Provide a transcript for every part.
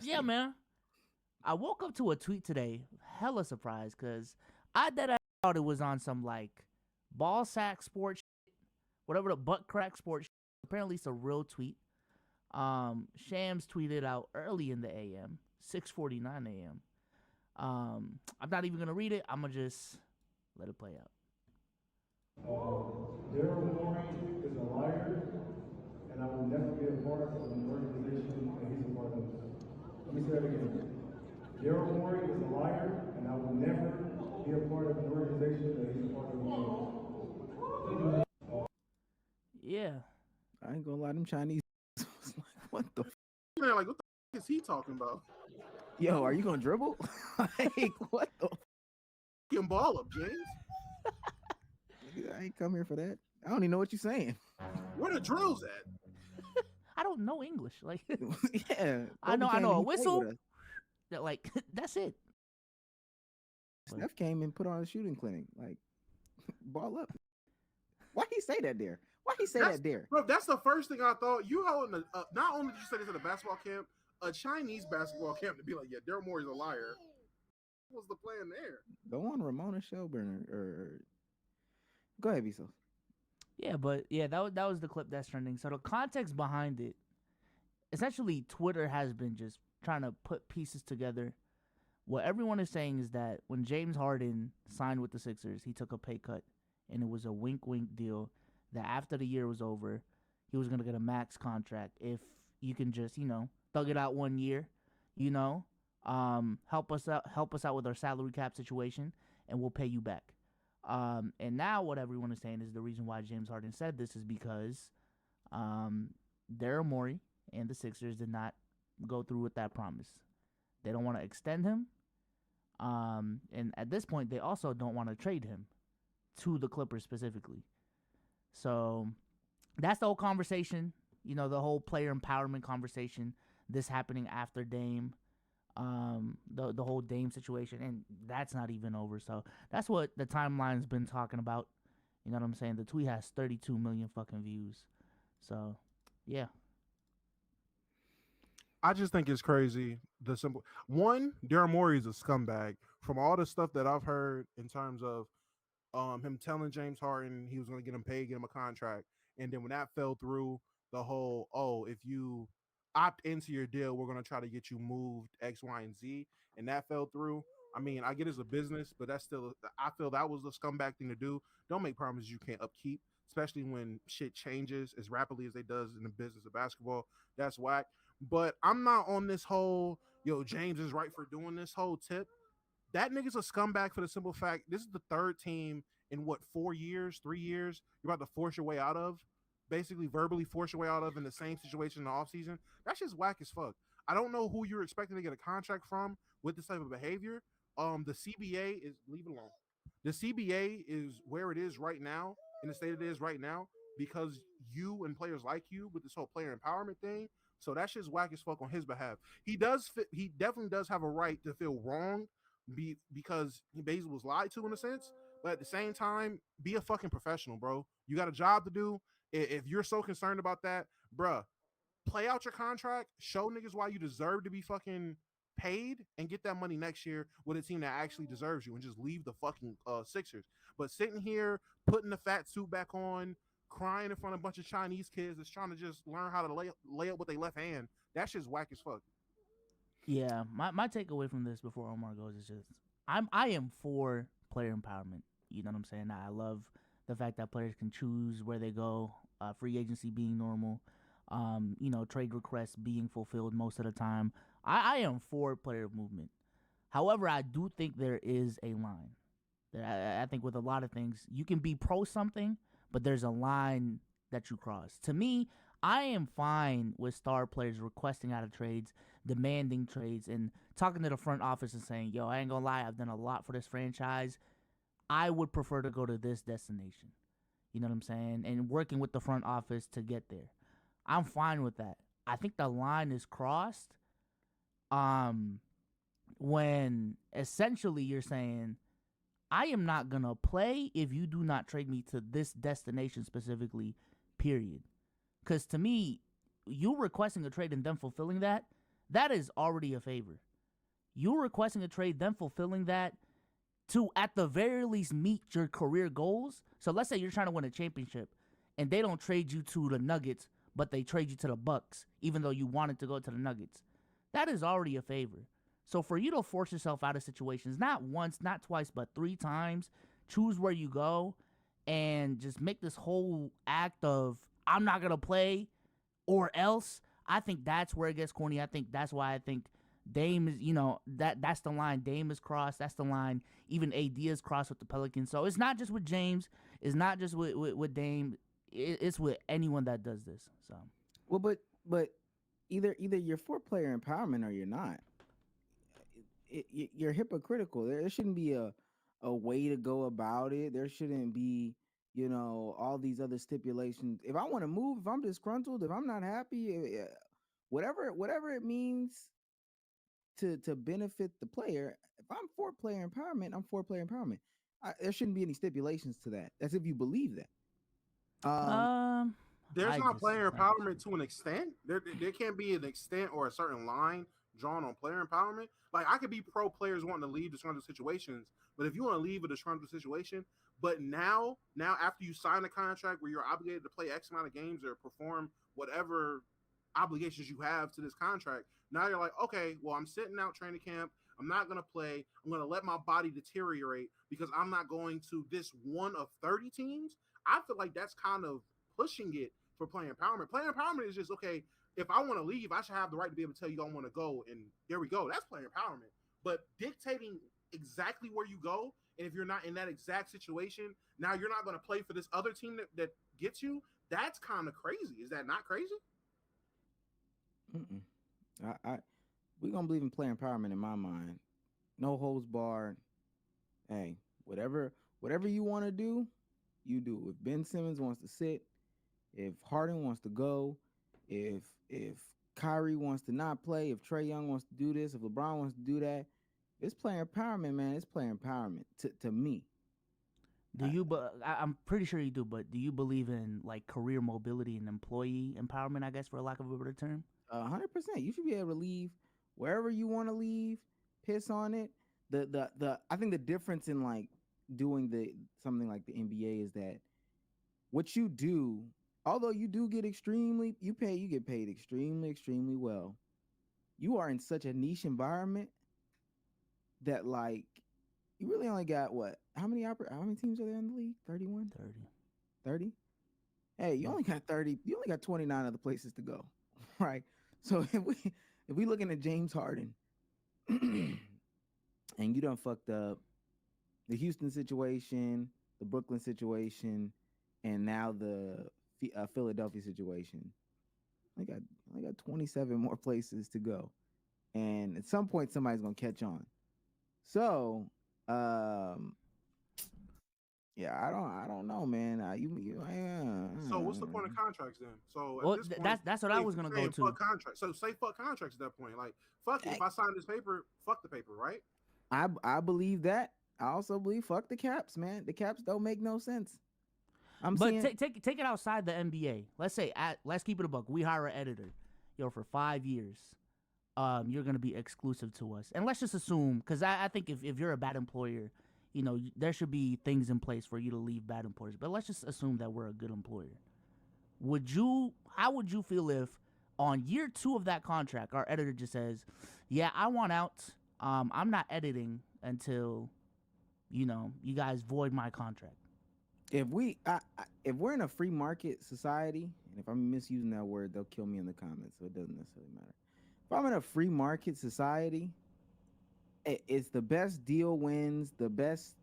Yeah, man. I woke up to a tweet today, hella surprised, because I thought it was on some like ball sack sports, whatever the butt crack sports. Apparently, it's a real tweet. Shams tweeted out early in the AM, 6:49 a.m. I'm not even gonna read it. I'm gonna just let it play out. Daryl Morey is a liar, and I will never be a part of an organization that he's a part of. Let me say that again. Daryl Morey is a liar, and I will never be a part of an organization that he's a part of. Yeah, I ain't gonna lie, them Chinese was like, what the Man, like, what the is he talking about? yo, are you gonna dribble? Like, what the Getting ball up, James. I ain't come here for that. I don't even know what you're saying. Where the drills at? I don't know English. Like, Yeah. I know Kobe a came and he played whistle. with us. That like that's it. Steph came and put on a shooting clinic. Like, ball up. Why he say that there? Why he say that there? Bro, that's the first thing I thought. You holding not only did you say this at a basketball camp, a Chinese basketball camp to be like, yeah, Daryl Morey's a liar. What was the plan there? Go on Ramona Shelburne or go ahead, Vsauce. Yeah, but yeah, that was the clip that's trending. So the context behind it, essentially, Twitter has been just trying to put pieces together. What everyone is saying is that when James Harden signed with the Sixers, he took a pay cut, and it was a wink-wink deal that after the year was over, he was gonna get a max contract if you can just thug it out 1 year, help us out with our salary cap situation, and we'll pay you back. And now what everyone is saying is the reason why James Harden said this is because Daryl Morey and the Sixers did not go through with that promise. They don't want to extend him. And at this point, they also don't want to trade him to the Clippers specifically. So that's the whole conversation. The whole player empowerment conversation. This happening after Dame. The whole Dame situation, and that's not even over. So that's what the timeline's been talking about. You know what I'm saying? The tweet has 32 million fucking views. So, yeah. I just think it's crazy. The simple one, Daryl Morey is a scumbag. From all the stuff that I've heard in terms of him telling James Harden he was going to get him paid, get him a contract, and then when that fell through, the whole if you opt into your deal, we're going to try to get you moved X, Y, and Z, and that fell through. I mean, I get it's a business, but that's still I feel that was a scumbag thing to do. Don't make promises you can't upkeep, especially when shit changes as rapidly as it does in the business of basketball. That's whack. But I'm not on this whole James is right for doing this whole tip. That nigga's a scumbag for the simple fact this is the third team in what 4 years, 3 years you're about to force your way out of, basically verbally force your way out of in the same situation in the offseason. That's just whack as fuck. I don't know who you're expecting to get a contract from with this type of behavior. The CBA is leave it alone. The CBA is where it is right now, in the state it is right now, because you and players like you with this whole player empowerment thing. So that's just whack as fuck on his behalf. He definitely does have a right to feel wrong because he basically was lied to in a sense. But at the same time, be a fucking professional, bro. You got a job to do. If you're so concerned about that, bruh, play out your contract, show niggas why you deserve to be fucking paid, and get that money next year with a team that actually deserves you, and just leave the fucking Sixers. But sitting here, putting the fat suit back on, crying in front of a bunch of Chinese kids that's trying to just learn how to lay up with their left hand, that shit's whack as fuck. Yeah, my takeaway from this before Omar goes is just I am for player empowerment. You know what I'm saying? I love the fact that players can choose where they go, free agency being normal, trade requests being fulfilled most of the time. I am for player movement. However, I do think there is a line. I think with a lot of things, you can be pro something, but there's a line that you cross. To me, I am fine with star players requesting out of trades, demanding trades, and talking to the front office and saying, yo, I ain't gonna lie, I've done a lot for this franchise. I would prefer to go to this destination. You know what I'm saying? And working with the front office to get there. I'm fine with that. I think the line is crossed um when essentially you're saying I am not going to play if you do not trade me to this destination specifically, period. Because to me, you requesting a trade and them fulfilling that, that is already a favor. You requesting a trade, them fulfilling that to at the very least meet your career goals. So let's say you're trying to win a championship and they don't trade you to the Nuggets, but they trade you to the Bucks, even though you wanted to go to the Nuggets. That is already a favor. So for you to force yourself out of situations, not once, not twice, but 3 times, choose where you go and just make this whole act of I'm not gonna play or else. I think that's where it gets corny. I think that's why I think Dame is, that's the line Dame is crossed. That's the line even AD is crossed with the Pelicans. So it's not just with James. It's not just with Dame. It's with anyone that does this. So Well, but either you're for player empowerment or you're not. You're hypocritical. There shouldn't be a way to go about it. There shouldn't be, all these other stipulations. If I want to move, if I'm disgruntled, if I'm not happy, whatever it means to benefit the player. If I'm for player empowerment, I'm for player empowerment. There shouldn't be any stipulations to that. That's if you believe that. There's I not just player I empowerment to an extent. There can't be an extent or a certain line drawn on player empowerment. Like I could be pro players wanting to leave disgruntled situations, but if you want to leave a disgruntled situation, but now after you sign a contract where you're obligated to play X amount of games or perform whatever obligations you have to this contract, now you're like, okay, well I'm sitting out training camp. I'm not gonna play. I'm gonna let my body deteriorate because I'm not going to this one of 30 teams. I feel like that's kind of pushing it for player empowerment. Player empowerment is just okay. If I want to leave, I should have the right to be able to tell you I want to go, and there we go. That's player empowerment. But dictating exactly where you go, and if you're not in that exact situation, now you're not going to play for this other team that gets you. That's kind of crazy. Is that not crazy? Mm-mm. We're gonna believe in player empowerment in my mind. No holds barred. Hey, whatever you want to do, you do. If Ben Simmons wants to sit, if Harden wants to go, if Kyrie wants to not play, if Trey Young wants to do this, if LeBron wants to do that, it's player empowerment, man. It's player empowerment to me. do you but I'm pretty sure you do, but do you believe in like career mobility and employee empowerment, I guess for lack of a better term? 100%. You should be able to leave wherever you want to leave. Piss on it. The I think the difference in like doing the something like the NBA is that what you do, although you do get you get paid extremely well. You are in such a niche environment that like you really only got what? How many teams are there in the league? 31? 30. 30? Hey, you Yeah. only got 30. You only got 29 other places to go. Right? So if we looking at James Harden and you done fucked up the Houston situation, the Brooklyn situation, and now the Philadelphia situation. I got 27 more places to go, and at some point somebody's gonna catch on. So, yeah, I don't know, man. So what's the point of contracts then? So at Well, this point, that's what I was gonna go to. fuck contracts. So say fuck contracts at that point. Like fuck it. If I sign this paper, fuck the paper, right? I believe that. I also believe fuck the caps, man. The caps don't make no sense. But take it outside the NBA. Let's keep it a buck. We hire an editor, for 5 years. You're gonna be exclusive to us, and let's just assume, because I think if you're a bad employer, there should be things in place for you to leave bad employers. But let's just assume that we're a good employer. How would you feel if on year 2 of that contract, our editor just says, "Yeah, I want out. I'm not editing until, you guys void my contract." If if we're in a free market society, and if I'm misusing that word, they'll kill me in the comments, so it doesn't necessarily matter. If I'm in a free market society, it's the best deal wins, the best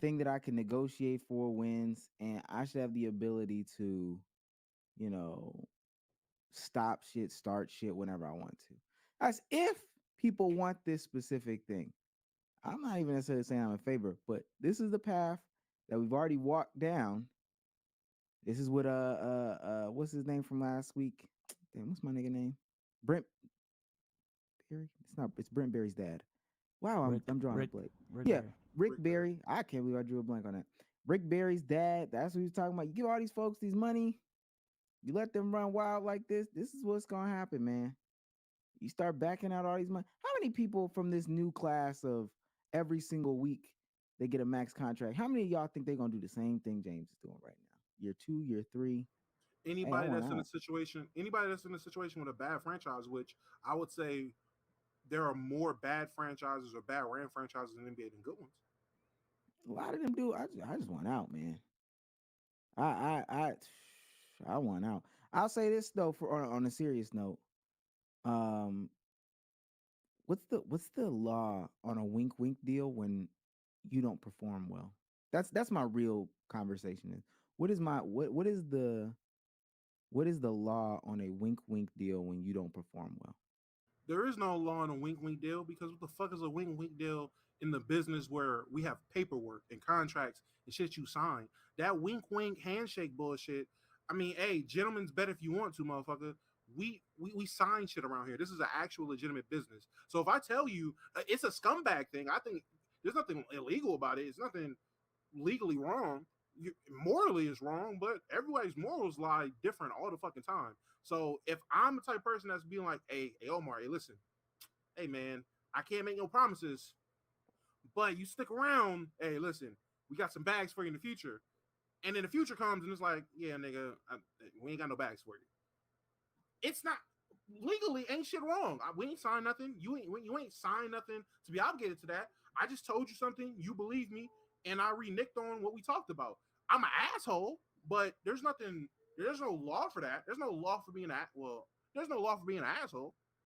thing that I can negotiate for wins, and I should have the ability to, you know, stop shit, start shit whenever I want to. That's if people want this specific thing. I'm not even necessarily saying I'm in favor, but this is the path that we've already walked down. This is what what's his name from last week? Damn, what's my nigga name? Brent Berry? It's Brent Berry's dad. Wow, I'm drawing a blank. Yeah, Berry. Rick Barry. I can't believe I drew a blank on that. Rick Barry's dad. That's what he's talking about. You give all these folks these money, you let them run wild like this. This is what's gonna happen, man. You start backing out all these money. How many people from this new class of every single week they get a max contract? How many of y'all think they're gonna do the same thing James is doing right now? Year 2, year 3. Hey, I Anybody want that's in a out. situation, anybody that's in a situation with a bad franchise, which I would say there are more bad franchises or bad ran franchises in the NBA than good ones. A lot of them do. I just want out, man. I I I I want out. I'll say this though, for on a serious note. Um, what's the law on a wink wink deal when you don't perform well? That's my real conversation. Is what is the law on a wink wink deal when you don't perform well? There is no law on a wink wink deal because what the fuck is a wink wink deal in the business where we have paperwork and contracts and shit you sign? That wink wink handshake bullshit. I mean, hey, gentlemen's bet if you want to, motherfucker. We sign shit around here. This is an actual legitimate business. So if I tell you it's a scumbag thing, I think there's nothing illegal about it. It's nothing legally wrong. Morally is wrong, but everybody's morals lie different all the fucking time. So if I'm the type of person that's being like, hey Omar, hey, listen, hey man, I can't make no promises, but you stick around, hey, listen, we got some bags for you in the future. And then the future comes and it's like, yeah, nigga, we ain't got no bags for you. It's not legally ain't shit wrong. We ain't signed nothing. You ain't signed nothing to be obligated to that. I just told you something. You believe me, and I reneged on what we talked about. I'm an asshole, but there's nothing. There's no law for that. There's no law for being there's no law for being an asshole.